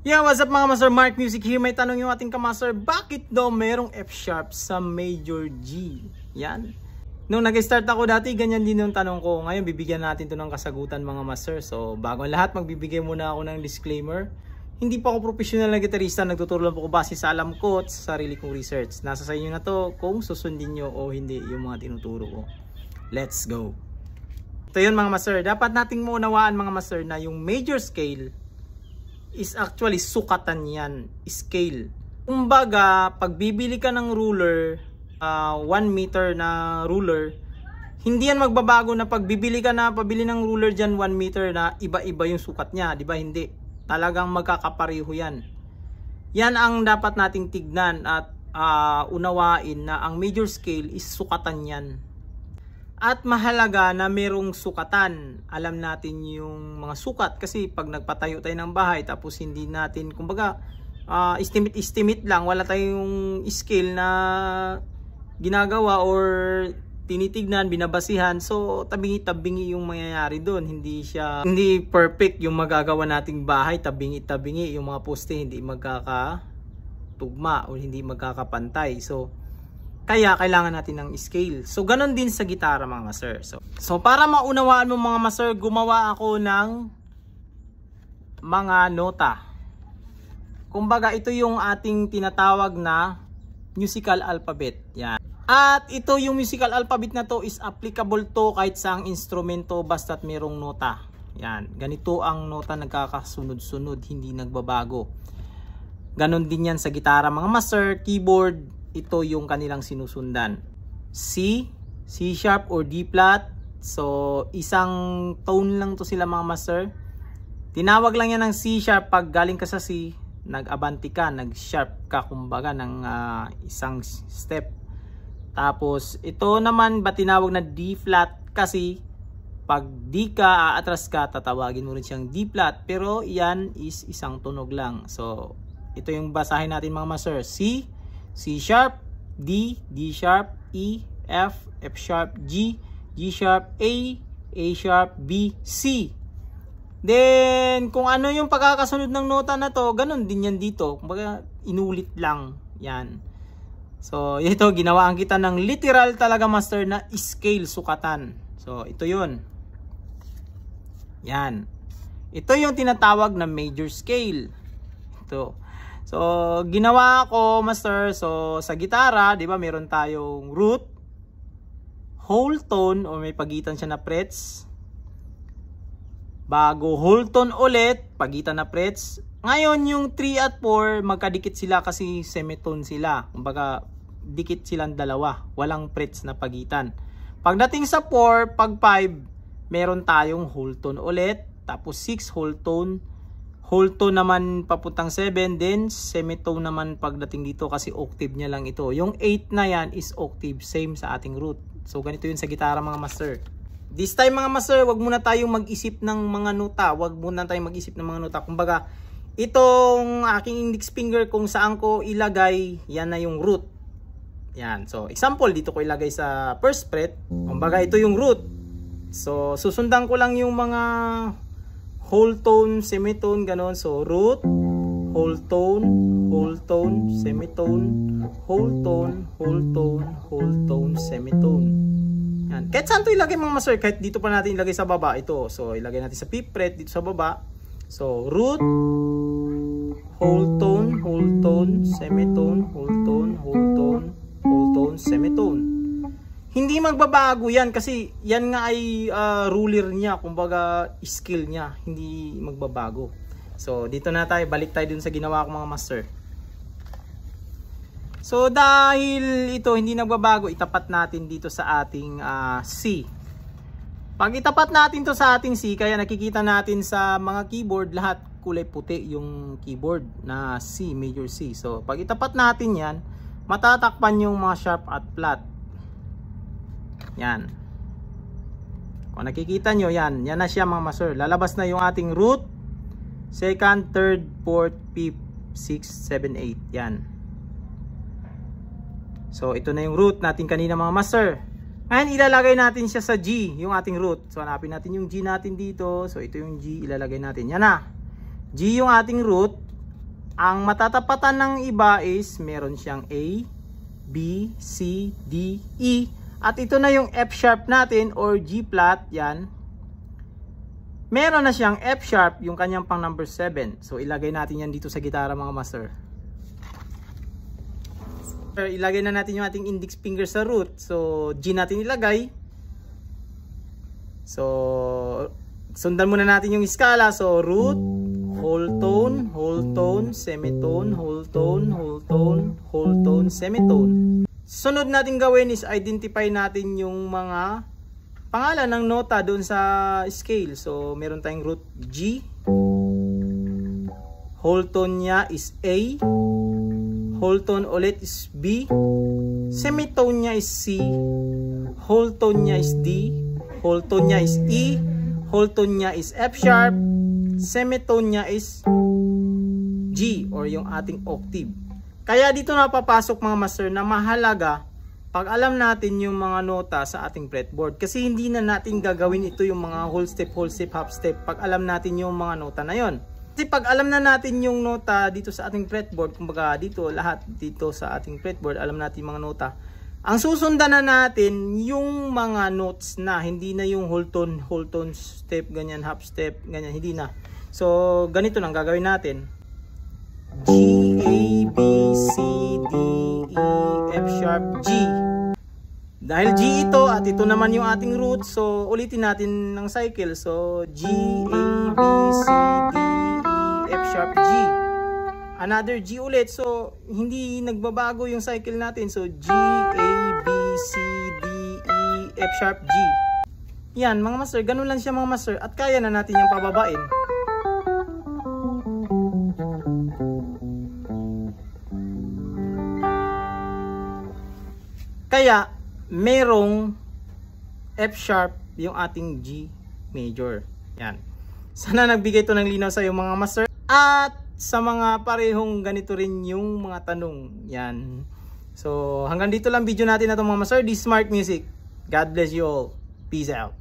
Yeah, what's up mga master, Mark Music here. May tanong yung ating kamaster, bakit daw merong F sharp sa major G? Yan. Nung nag-start ako dati, ganyan din yung tanong ko. Ngayon, bibigyan natin to ng kasagutan mga master. So, bago ang lahat, magbibigay muna ako ng disclaimer. Hindi pa ako professional na gitarista, nagtuturo lang po ko base sa alam ko at sa sarili kong research. Nasa sa inyo na to kung susundin nyo o hindi yung mga tinuturo ko. Let's go! Ito yun mga master, dapat nating maunawaan mga master na yung major scale is actually sukatan yan, scale. Kumbaga, pag bibili ka ng ruler, 1 meter na ruler, hindi yan magbabago na pag bibili ka na pabili ng ruler dyan 1 meter na iba-iba yung sukat niya, di ba? Hindi. Talagang magkakapareho yan. Yan ang dapat nating tignan at unawain na ang major scale is sukatan yan. At mahalaga na merong sukatan. Alam natin yung mga sukat kasi pag nagpatayo tayo ng bahay tapos hindi natin, kumbaga, estimate lang, wala tayong scale na ginagawa or tinitignan, binabasihan. So, tabingi-tabingi yung mangyayari doon. Hindi perfect yung magagawa nating bahay, tabingi-tabingi. Yung mga poste hindi magkakatugma o hindi magkakapantay. So, kaya kailangan natin ng scale. So, ganun din sa gitara mga master. So para maunawaan mo mga master, gumawa ako ng mga nota. Kumbaga, ito yung ating tinatawag na musical alphabet. Yan. At ito yung musical alphabet na to is applicable to kahit saang instrumento basta't merong nota. Yan. Ganito ang nota, nagkakasunod-sunod, hindi nagbabago. Ganon din yan sa gitara mga master, keyboard. Ito yung kanilang sinusundan. C, C sharp or D flat. So, isang tone lang to sila mga master. Tinawag lang yan ng C sharp pag galing ka sa C, nag-abanti ka, nag-sharp ka kumbaga ng isang step. Tapos, ito naman ba tinawag na D flat kasi pag D ka, aatras ka, tatawagin mo rin siyang D flat. Pero, yan is isang tunog lang. So, ito yung basahin natin mga master. C, C sharp, D, D sharp, E, F, F sharp, G, G sharp, A sharp, B, C. Then, kung ano yung pagkakasunod ng nota na to, ganun din yan dito. Kumbaga, inulit lang. Yan. So, ito, ginawaan kita ng literal talaga master na scale, sukatan. So, ito yun. Yan. Ito yung tinatawag na major scale. Ito. So, ginawa ko, master, so sa gitara, di ba, meron tayong root, whole tone, o may pagitan siya na frets. Bago whole tone ulit, pagitan na frets. Ngayon, yung 3 at 4, magkadikit sila kasi semitone sila. Kumbaga, dikit silang dalawa. Walang frets na pagitan. Pagdating sa 4, pag 5, meron tayong whole tone ulit. Tapos 6, whole tone. Whole tone naman papuntang 7, then semitone naman pagdating dito kasi octave niya lang ito. Yung 8 na yan is octave, same sa ating root. So ganito yun sa gitara mga master. This time mga master, wag muna tayong mag-isip ng mga nota. Wag muna tayong mag-isip ng mga nota. Kumbaga, itong aking index finger kung saan ko ilagay, yan na yung root. Yan. So example, dito ko ilagay sa first fret. Kumbaga, ito yung root. So susundan ko lang yung mga whole tone, semitone, ganon. So, root, whole tone, semitone, whole tone, whole tone, semitone. Yan. Kahit saan ito ilagay mga master, kahit dito pa natin ilagay sa baba, ito. So, ilagay natin sa 5th fret, dito sa baba. So, root, whole tone, semitone, whole tone, semitone. Hindi magbabago yan kasi yan nga ay ruler niya, kumbaga skill niya, hindi magbabago. So dito na tayo, balik tayo dun sa ginawa ko mga master. So dahil ito hindi nagbabago, itapat natin dito sa ating C. Pag itapat natin to sa ating C, kaya nakikita natin sa mga keyboard lahat kulay puti yung keyboard na C, major C. So pag itapat natin yan, matatakpan yung mga sharp at flat. Yan. Kung nakikita nyo, yan na siya mga master. Lalabas na yung ating root, 2nd, 3rd, 4th, 5th, 6th, 7th, 8th. Yan. So, ito na yung root natin kanina mga master. Ngayon, ilalagay natin siya sa G, yung ating root. So, hanapin natin yung G natin dito. So, ito yung G, ilalagay natin. Yan na. G yung ating root. Ang matatapatan ng iba is meron siyang A, B, C, D, E. At ito na yung F sharp natin or G flat, yan. Meron na siyang F sharp, yung kanyang pang number 7. So ilagay natin yan dito sa gitara mga master. Ilagay na natin yung ating index finger sa root. So G natin ilagay. So sundan muna natin yung skala. So root, whole tone, semitone, whole tone, semitone. Sunod natin gawin is identify natin yung mga pangalan ng nota doon sa scale. So meron tayong root G, whole tone niya is A, whole tone ulit is B, semitone niya is C, whole tone niya is D, whole tone niya is E, whole tone niya is F sharp, semitone niya is G or yung ating octave. Kaya dito napapasok mga master na mahalaga pag alam natin yung mga nota sa ating fretboard. Kasi hindi na natin gagawin ito yung mga whole step, half step pag alam natin yung mga nota na yon. Kasi pag alam na natin yung nota dito sa ating fretboard, kumbaga dito lahat dito sa ating fretboard, alam natin yung mga nota. Ang susundan na natin yung mga notes na hindi na yung whole tone step, ganyan, half step, ganyan, hindi na. So ganito nang gagawin natin. G, A, B, C, D, E, F sharp, G. Dahil G ito at ito naman yung ating root, so ulitin natin ng cycle. So G, A, B, C, D, E, F sharp, G. Another G ulit, so hindi nagbabago yung cycle natin. So G, A, B, C, D, E, F sharp, G. Yan mga master, ganun lang siya mga master at kaya na natin yung pababain. Kaya, merong F sharp yung ating G major. Yan. Sana nagbigay ito ng linaw sa iyo mga master. At sa mga parehong ganito rin yung mga tanong. Yan. So, hanggang dito lang video natin na ito mga master. This Smart Music. God bless you all. Peace out.